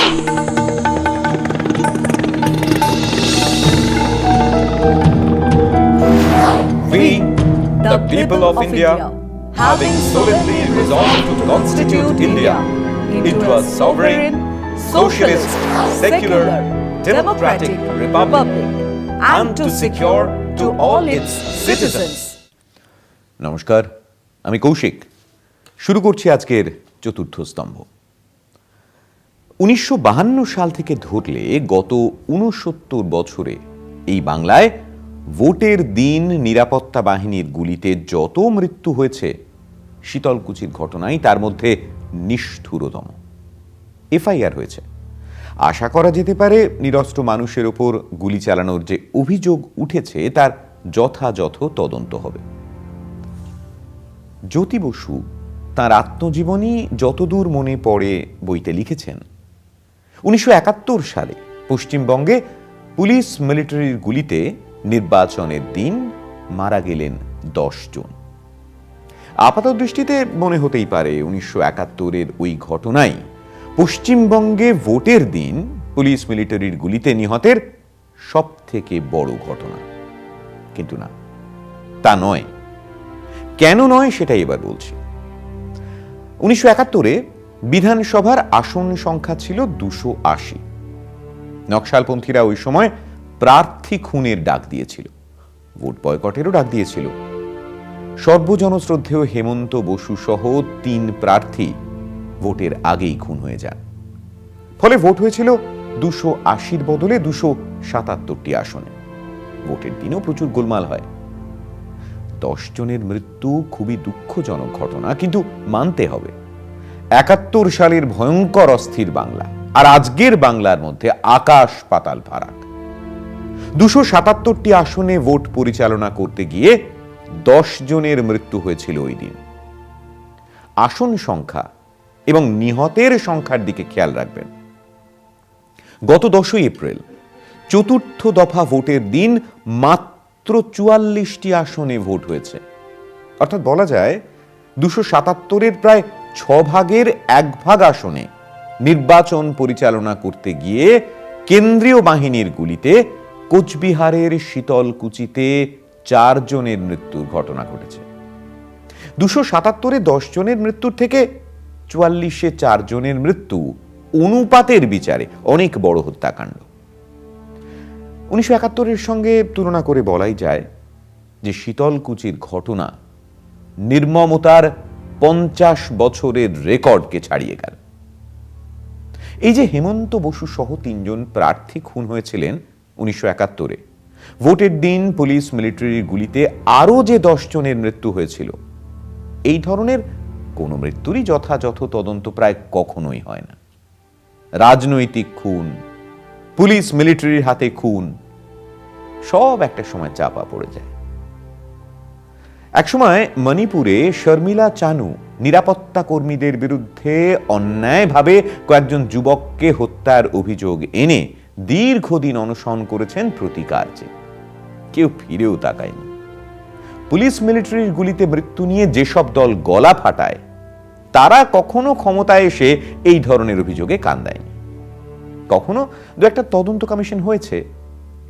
We, the people of India, having solemnly resolved to constitute India into a sovereign, socialist, secular, democratic republic, and to secure to all its citizens. নমস্কার, আমি কৌশিক। শুরু করছি আজকের চতুর্থ স্তম্ভ। 1952 সাল থেকে ধরলে গত 69 বছরে এই বাংলায় ভোটের দিন নিরাপত্তা বাহিনীর গুলিতে যত মৃত্যু হয়েছে, শীতলকুচির ঘটনাই তার মধ্যে নিষ্ঠুরতম। এফআইআর হয়েছে। আশা করা যেতে পারে নিরস্ত্র মানুষের ওপর গুলি চালানোর যে অভিযোগ উঠেছে তার যথাযথ তদন্ত হবে। জ্যোতি বসু তাঁর আত্মজীবনী যতদূর মনে পড়ে বইতে লিখেছেন, 1971 সালে পশ্চিমবঙ্গে পুলিশ মিলিটারির গুলিতে নির্বাচনের দিন মারা গেলেন 10 জন। আপাত দৃষ্টিতে মনে হতেই পারে 1971-এর ওই ঘটনাই পশ্চিমবঙ্গে ভোটের দিন পুলিশ মিলিটারির গুলিতে নিহতের সব থেকে বড় ঘটনা, কিন্তু না, তা নয়। কেন নয় সেটাই এবার বলছি। 1971-এ বিধানসভার আসন সংখ্যা ছিল 280। নকশালপন্থীরা ওই সময় প্রার্থী খুনের ডাক দিয়েছিল, ভোট বয়কটেরও ডাক দিয়েছিল। সর্বজনশ্রদ্ধেয় হেমন্ত বসু সহ 3 প্রার্থী ভোটের আগেই খুন হয়ে যান। ফলে ভোট হয়েছিল 280-র বদলে 277টি আসনে। ভোটের দিনও প্রচুর গোলমাল হয়। 10 জনের মৃত্যু খুবই দুঃখজনক ঘটনা, কিন্তু মানতে হবে 71 সালের ভয়ঙ্কর অস্থির বাংলা আর আজকের বাংলার মধ্যে আকাশ পাতাল ফারাক। 277টি আসনে ভোট পরিচালনা করতে গিয়ে 10 জনের মৃত্যু হয়েছিল ওই দিন। আসন সংখ্যা এবং নিহতের সংখ্যার দিকে খেয়াল রাখবেন। গত 10 এপ্রিল চতুর্থ দফা ভোটের দিন মাত্র 44টি আসনে ভোট হয়েছে। অর্থাৎ বলা যায় 277-এর প্রায় 6 ভাগের 1 ভাগ আসনে নির্বাচন পরিচালনা করতে গিয়ে কেন্দ্রীয় বাহিনীর গুলিতে কোচবিহারের শীতলকুচিতে 4 জনের মৃত্যুর ঘটনা ঘটেছে। 277-এ 10 জনের মৃত্যুর থেকে 44-এ 4 জনের মৃত্যু অনুপাতের বিচারে অনেক বড় হত্যাকাণ্ড। 1971-এর সঙ্গে তুলনা করে বলাই যায় যে শীতলকুচির ঘটনা নির্মমতার 50 বছরের রেকর্ডকে ছাড়িয়ে গেল। এই যে হেমন্ত বসু সহ 3 জন প্রার্থী খুন হয়েছিলেন 1971-এ, ভোটের দিন পুলিশ মিলিটারির গুলিতে আরো যে 10 জনের মৃত্যু হয়েছিল, এই ধরনের কোন মৃত্যুরই যথাযথ তদন্ত প্রায় কখনোই হয় না। রাজনৈতিক খুন, পুলিশ মিলিটারির হাতে খুন, সব একটা সময় চাপা পড়ে যায়। একসময় মণিপুরে শর্মিলা চানু নিরাপত্তা কর্মীদের বিরুদ্ধে অন্যায়ভাবে কয়েকজন যুবককে হত্যার অভিযোগ এনে দীর্ঘদিন অনশন করেছেন প্রতিকার্যে। কেউ ফিরেও তাকায়নি। পুলিশ মিলিটারির গুলিতে মৃত্যু নিয়ে যেসব দল গলা ফাটায়, তারা কখনো ক্ষমতায় এসে এই ধরনের অভিযোগে কান দেয়নি। কখনো 2-একটা তদন্ত কমিশন হয়েছে,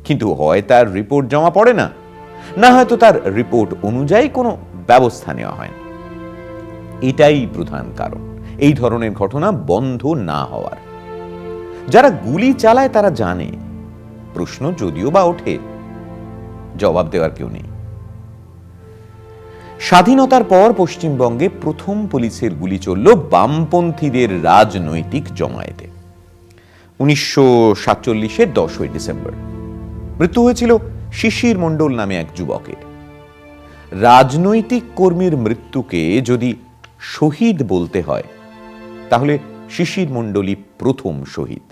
কিন্তু হয় তার রিপোর্ট জমা পড়ে না, না হয়তো তার রিপোর্ট অনুযায়ী কোনো ব্যবস্থা নেওয়া হয় না। এটাই প্রধান কারণ এই ধরনের ঘটনা বন্ধ না হওয়ার। যারা গুলি চালায় তারা জানে, প্রশ্ন যদিও বা ওঠে, জবাব দেওয়ার কেউ নেই। স্বাধীনতার পর পশ্চিমবঙ্গে প্রথম পুলিশের গুলি চলল বামপন্থীদের রাজনৈতিক জমায়েতে। 1947-এর 10ই ডিসেম্বর মৃত্যু হয়েছিল শিশির মণ্ডল নামে এক যুবকের। রাজনৈতিক কর্মীর মৃত্যুকে যদি শহীদ বলতে হয়, তাহলে শিশির মণ্ডলই প্রথম শহীদ।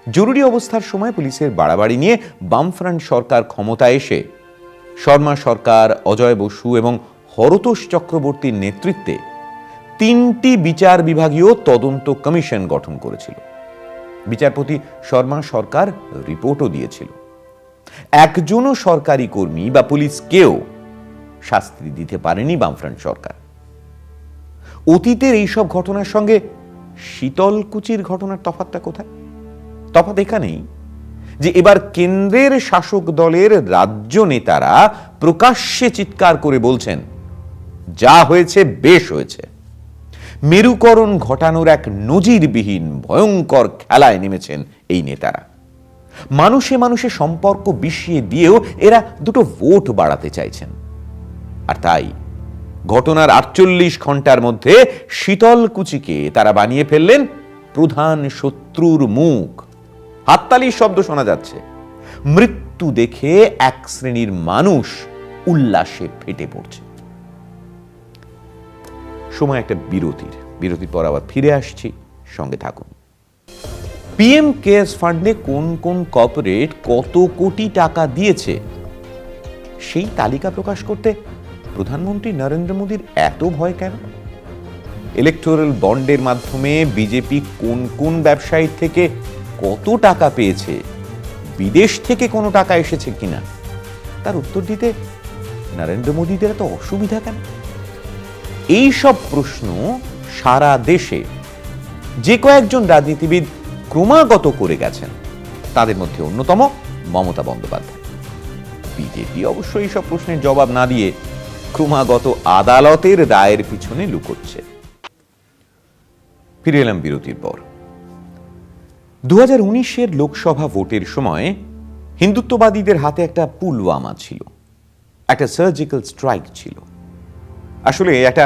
জরুরি অবস্থার সময় পুলিশের বাড়াবাড়ি নিয়ে বামফ্রন্ট সরকার ক্ষমতায় এসে শর্মা সরকার, অজয় বসু এবং হরতোষ চক্রবর্তীর নেতৃত্বে 3টি বিচার বিভাগীয় তদন্ত কমিশন গঠন করেছিল। বিচারপতি শর্মা সরকার রিপোর্টও দিয়েছিল। একজনও সরকারি কর্মী বা পুলিশকেও শাস্তি দিতে পারেনি বামফ্রন্ট সরকার। অতীতের এইসব ঘটনার সঙ্গে শীতলকুচির ঘটনার তফাৎটা কোথায়? তফাৎ এখানেই যে এবার কেন্দ্রের শাসক দলের রাজ্য নেতারা প্রকাশ্যে চিৎকার করে বলছেন, যা হয়েছে বেশ হয়েছে। মেরুকরণ ঘটানোর এক নজিরবিহীন ভয়ঙ্কর খেলায় নেমেছেন এই নেতারা। মানুষে মানুষে সম্পর্ক বিষিয়ে দিয়েও এরা দুটো ভোট বাড়াতে চাইছেন। আর তাই ঘটনার 48 ঘন্টার মধ্যে শীতলকুচিকে তারা বানিয়ে ফেললেন প্রধান শত্রুর মুখ। হাততালির শব্দ শোনা যাচ্ছে। মৃত্যু দেখে এক শ্রেণীর মানুষ উল্লাসে ফেটে পড়ছে। সময় একটা বিরতির পর আবার ফিরে আসছি, সঙ্গে থাকুন। পিএম কেয়ার্স ফান্ডে কোন কোন কর্পোরেট কত কোটি টাকা দিয়েছে সেই তালিকা প্রকাশ করতে প্রধানমন্ত্রী নরেন্দ্র মোদীর এত ভয় কেন? ইলেকটোরাল বন্ডের মাধ্যমে বিজেপি কোন কোন ব্যবসায়ীর থেকে কত টাকা পেয়েছে, বিদেশ থেকে কোনো টাকা এসেছে কিনা তার উত্তর দিতে নরেন্দ্র মোদীদের এত অসুবিধা কেন? এই সব প্রশ্ন সারা দেশে যে কয়েকজন রাজনীতিবিদ ক্রমাগত করে গেছেন তাদের মধ্যে অন্যতম মমতা বন্দ্যোপাধ্যায়। বিজেপি অবশ্য এইসব প্রশ্নের জবাব না দিয়ে ক্রমাগত আদালতের রায়ের পিছনে লুকোচ্ছে। ফিরে এলাম বিরতির পর। 2019-এর লোকসভা ভোটের সময় হিন্দুত্ববাদীদের হাতে একটা পুলওয়ামা ছিল, একটা সার্জিক্যাল স্ট্রাইক ছিল, আসলে একটা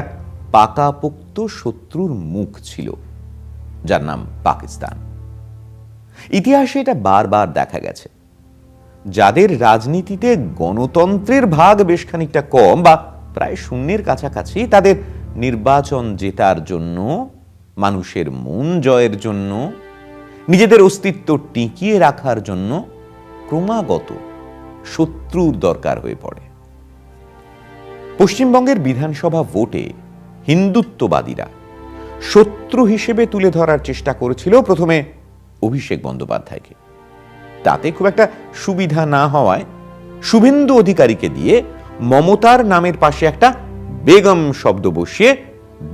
পাকাপোক্ত শত্রুর মুখ ছিল যার নাম পাকিস্তান। ইতিহাসে এটা বারবার দেখা গেছে। যাদের রাজনীতিতে গণতন্ত্রের ভাগ বেশ খানিকটা কম বা প্রায় শূন্যের কাছাকাছি, তাদের নির্বাচন জেতার জন্য, মানুষের মন জয়ের জন্য, নিজেদের অস্তিত্ব টিকিয়ে রাখার জন্য ক্রমাগত শত্রুর দরকার হয়ে পড়ে। পশ্চিমবঙ্গের বিধানসভা ভোটে হিন্দুত্ববাদীরা শত্রু হিসেবে তুলে ধরার চেষ্টা করেছিল প্রথমে অভিষেক বন্দ্যোপাধ্যায়কে। তাতে খুব একটা সুবিধা না হওয়ায় শুভেন্দু অধিকারীকে দিয়ে মমতার নামের পাশে একটা বেগম শব্দ বসিয়ে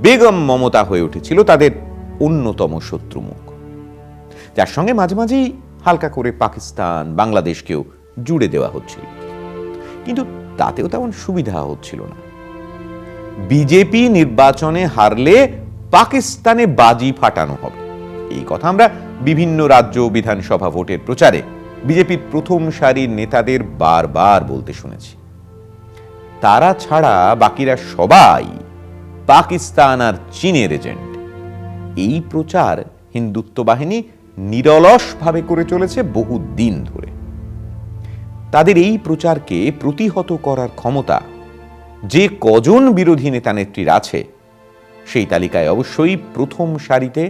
বেগম মমতা হয়ে উঠেছিল তাদের অন্যতম শত্রুমুখ, যার সঙ্গে মাঝে মাঝেই হালকা করে পাকিস্তান, বাংলাদেশকেও জুড়ে দেওয়া হচ্ছিল। কিন্তু তাতেও তেমন সুবিধা হচ্ছিল না। বিজেপি নির্বাচনে হারলে পাকিস্তানে বাজি ফাটানো হবে, এই কথা আমরা বিভিন্ন রাজ্য বিধানসভা ভোটের প্রচারে বিজেপির প্রথম সারির নেতাদের বারবার বলতে শুনেছি। তারা ছাড়া বাকিরা সবাই পাকিস্তান আর চীনের এজেন্ট। এই প্রচার হিন্দুত্ব বাহিনী নিরলসভাবে করে চলেছে বহু দিন ধরে। তাদের এই প্রচারকে প্রতিহত করার ক্ষমতা যে কজন বিরোধী নেতা নেত্রীর আছে, সেই তালিকায় অবশ্যই প্রথম সারিতে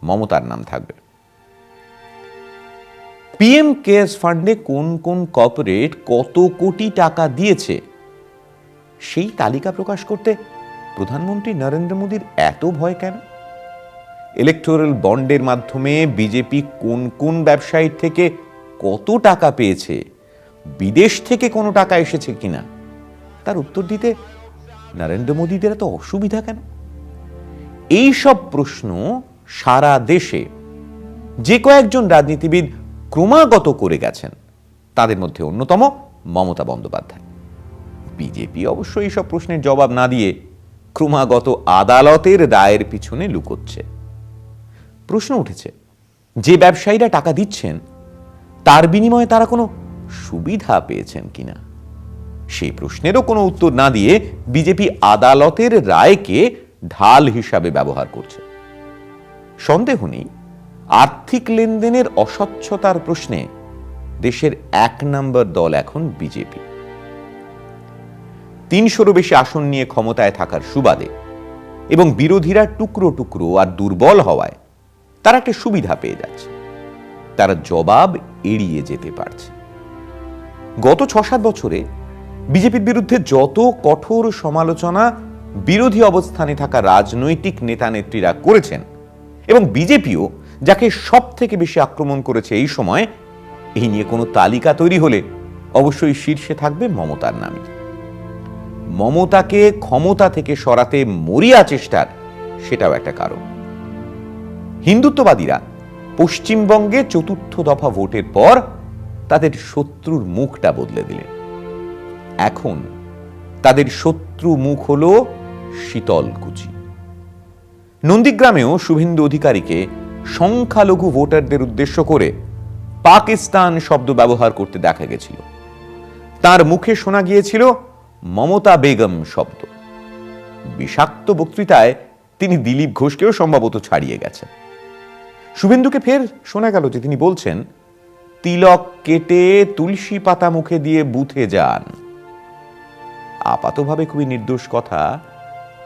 মমতার নাম থাকবে। পিএম কেয়ার্স ফান্ডে কোন কোন কর্পোরেট কত কোটি টাকা দিয়েছে সেই তালিকা প্রকাশ করতে প্রধানমন্ত্রী নরেন্দ্র মোদীর এত ভয় কেন? ইলেকটোরাল বন্ডের মাধ্যমে বিজেপি কোন কোন ব্যবসায়ীর থেকে কত টাকা পেয়েছে, বিদেশ থেকে কোনো টাকা এসেছে কিনা তার উত্তর দিতে নরেন্দ্র মোদীদের এত অসুবিধা কেন? এই সব প্রশ্ন সারা দেশে যে কয়েকজন রাজনীতিবিদ ক্রমাগত করে গেছেন তাদের মধ্যে অন্যতম মমতা বন্দ্যোপাধ্যায়। বিজেপি অবশ্য এইসব প্রশ্নের জবাব না দিয়ে ক্রমাগত আদালতের রায়ের পিছনে লুকোচ্ছে। প্রশ্ন উঠেছে, যে ব্যবসায়ীরা টাকা দিচ্ছেন তার বিনিময়ে তারা কোনো সুবিধা পেয়েছেন কিনা। সেই প্রশ্নেরও কোনো উত্তর না দিয়ে বিজেপি আদালতের রায়কে ঢাল হিসাবে ব্যবহার করছে। সন্দেহ নেই, আর্থিক লেনদেনের অস্বচ্ছতার প্রশ্নে দেশের 1 নম্বর দল এখন বিজেপি। 300-রও বেশি আসন নিয়ে ক্ষমতায় থাকার সুবাদে এবং বিরোধীরা টুকরো টুকরো আর দুর্বল হওয়ায় তারা একটা সুবিধা পেয়ে যাচ্ছে, তারা জবাব এড়িয়ে যেতে পারছে। গত 6-7 বছরে বিজেপির বিরুদ্ধে যত কঠোর সমালোচনা বিরোধী অবস্থানে থাকা রাজনৈতিক নেতা নেত্রীরা করেছেন, এবং বিজেপিও যাকে সব থেকে বেশি আক্রমণ করেছে এই সময়, এই নিয়ে কোনো তালিকা তৈরি হলে অবশ্যই শীর্ষে থাকবে মমতার নামই। মমতাকে ক্ষমতা থেকে সরাতে মরিয়া চেষ্টার সেটাও একটা কারণ। হিন্দুত্ববাদীরা পশ্চিমবঙ্গে চতুর্থ দফা ভোটের পর তাদের শত্রুর মুখটা বদলে দিলেন। এখন তাদের শত্রু মুখ হল শীতলকুচি। নন্দীগ্রামেও শুভেন্দু অধিকারীকে সংখ্যালঘু ভোটারদের উদ্দেশ্য করে পাকিস্তান শব্দ ব্যবহার করতে দেখা গেছিল। তার মুখে শোনা গিয়েছিল মমতা বেগম শব্দ। বিষাক্ত বক্তৃতায় তিনি দিলীপ ঘোষকেও সম্ভবত ছাড়িয়ে গেছেন। শুভেন্দুকে ফের শোনা গেল যে তিনি বলছেন, তিলক কেটে তুলসী পাতা মুখে দিয়ে বুথে যান। আপাতভাবে খুবই নির্দোষ কথা,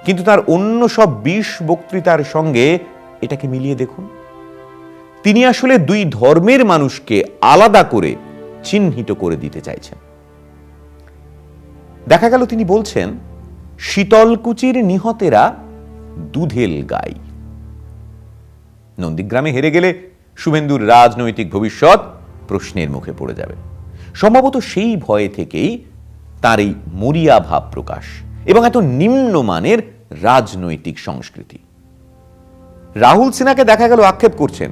কিন্তু তার অন্য সব ২০ বক্তৃতার সঙ্গে এটাকে মিলিয়ে দেখুন। তিনি আসলে দুই ধর্মের মানুষকে আলাদা করে চিহ্নিত করে দিতে চাইছেন। দেখা গেল তিনি বলছেন, শীতলকুচির নিহতেরা দুধেল গাই। নন্দীগ্রামে হেরে গেলে শুভেন্দুর রাজনৈতিক ভবিষ্যৎ প্রশ্নের মুখে পড়ে যাবে। সম্ভবত সেই ভয়ে থেকেই তার এই মরিয়া ভাব প্রকাশ এবং এত নিম্নমানের রাজনৈতিক সংস্কৃতি। রাহুল সিনহাকে দেখা গেল আক্ষেপ করছেন,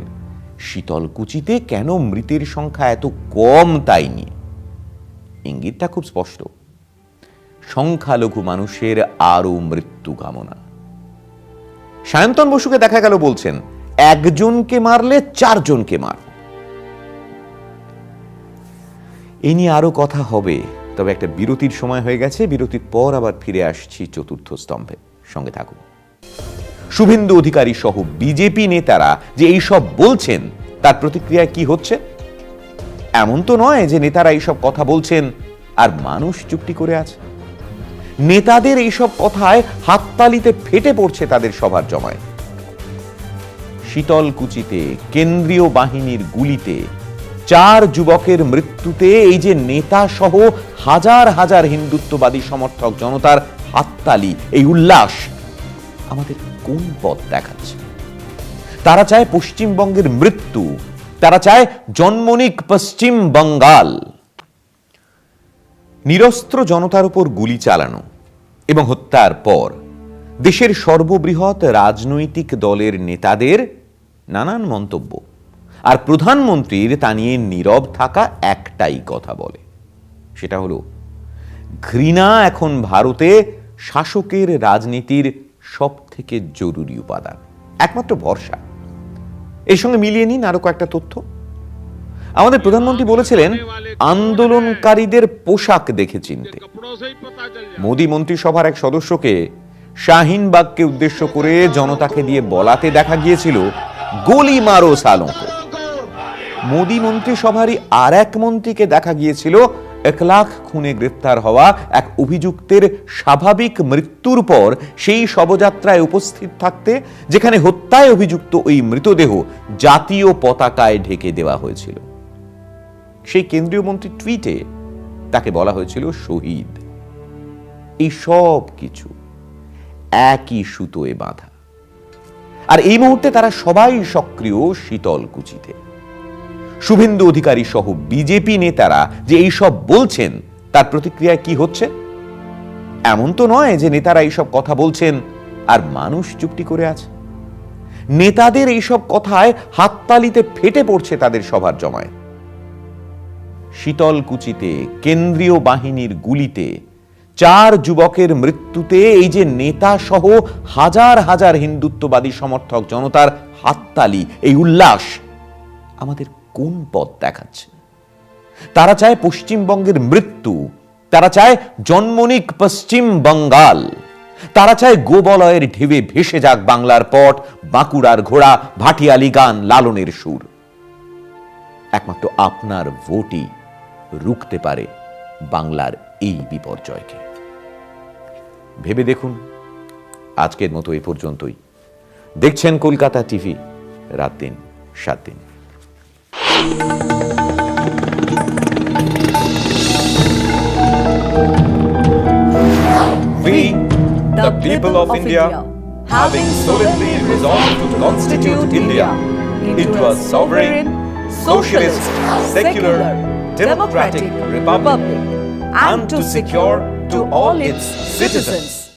শীতলকুচিতে কেন মৃতের সংখ্যা এত কম তাই নিয়ে। ইঙ্গিতটা খুব স্পষ্ট, সংখ্যালঘু মানুষের আরো মৃত্যু কামনা। সায়ন্তন বসুকে দেখা গেল বলছেন, একজনকে মারলে 4 জনকে মার। এই নিয়ে আরো কথা হবে, তবে একটা বিরতির সময় হয়ে গেছে। বিরতির পর আবার ফিরে আসছি চতুর্থ স্তম্ভে, সঙ্গে থাকুন। শুভেন্দু অধিকারী সহ বিজেপি নেতারা যে এইসব বলছেন, তার প্রতিক্রিয়ায় কি হচ্ছে? এমন তো নয় যে নেতারা এইসব কথা বলছেন আর মানুষ চুপটি করে আছে। নেতাদের এইসব কথায় হাততালিতে ফেটে পড়ছে তাদের সভার জমায়। শীতলকুচিতে কেন্দ্রীয় বাহিনীর গুলিতে 4 যুবকের মৃত্যুতে এই যে নেতা সহ হাজার হাজার হিন্দুত্ববাদী সমর্থক জনতার হাততালি, এই উল্লাস আমাদের কোন পথ দেখাচ্ছে? তারা চায় পশ্চিমবঙ্গের মৃত্যু, তারা চায় জন্মনিক পশ্চিম বঙ্গাল। নিরস্ত্র জনতার উপর গুলি চালানো এবং হত্যার পর দেশের সর্ববৃহৎ রাজনৈতিক দলের নেতাদের নানান মন্তব্য, আর প্রধানমন্ত্রীর তা নিয়ে নীরব থাকা একটাই কথা বলে, সেটা হলো ঘৃণা এখন ভারতে শাসকের রাজনীতির সব থেকে জরুরি উপাদান, একমাত্র ভরসা। এর সঙ্গে মিলিয়ে নিন আরো কয়েকটা তথ্য। আমাদের প্রধানমন্ত্রী বলেছিলেন, আন্দোলনকারীদের পোশাক দেখে চিনতে। মোদী মন্ত্রিসভার এক সদস্যকে শাহিনবাগকে উদ্দেশ্য করে জনতাকে দিয়ে বলাতে দেখা গিয়েছিল, গোলি মারো সালোं को। মোদী মন্ত্রিসভারই আর এক মন্ত্রীকে দেখা গিয়েছিল 1 লাখ খুনে গ্রেফতার হওয়া এক অভিযুক্তের স্বাভাবিক মৃত্যুর পর সেই শবযাত্রায় উপস্থিত থাকতে, যেখানে হত্যায় অভিযুক্ত ওই মৃতদেহ জাতীয় পতাকায় ঢেকে দেওয়া হয়েছিল। সেই কেন্দ্রীয় মন্ত্রী টুইটে তাকে বলা হয়েছিল শহীদ। এই সব কিছু একই সুতোয় বাঁধা, আর এই মুহূর্তে তারা সবাই সক্রিয় শীতলকুচিতে। শুভেন্দু অধিকারী সহ বিজেপি নেতারা যে এইসব বলছেন, তার প্রতিক্রিয়ায় কি হচ্ছে? এমন তো নয় যে নেতারা এইসব কথা বলছেন আর মানুষ চুপটি করে আছে। নেতাদের এইসব কথায় হাততালিতে ফেটে পড়ছে তাদের সভার জমায়। শীতলকুচিতে কেন্দ্রীয় বাহিনীর গুলিতে 4 যুবকের মৃত্যুতে এই যে নেতা সহ হাজার হাজার হিন্দুত্ববাদী সমর্থক জনতার হাততালি, এই উল্লাস আমাদের কোন পথ দেখাচ্ছে? তারা চায় পশ্চিমবঙ্গের মৃত্যু, তারা চায় জন্মনিক পশ্চিম বঙ্গাল, তারা চায় গোবলয়ের ঢেবে ভেসে যাক বাংলার পট, বাঁকুড়ার ঘোড়া, ভাটিয়ালি গান, লালনের সুর। একমাত্র আপনার ভোটই রুখতে পারে বাংলার এই বিপর্যয়কে। ভেবে দেখুন। আজকের মতো এই পর্যন্তই। দেখছেন কলকাতা টিভি, রাত দিন 7 দিন। We, the people of India, having solemnly resolved to constitute India into a sovereign, socialist, secular, democratic republic, and to secure to all its citizens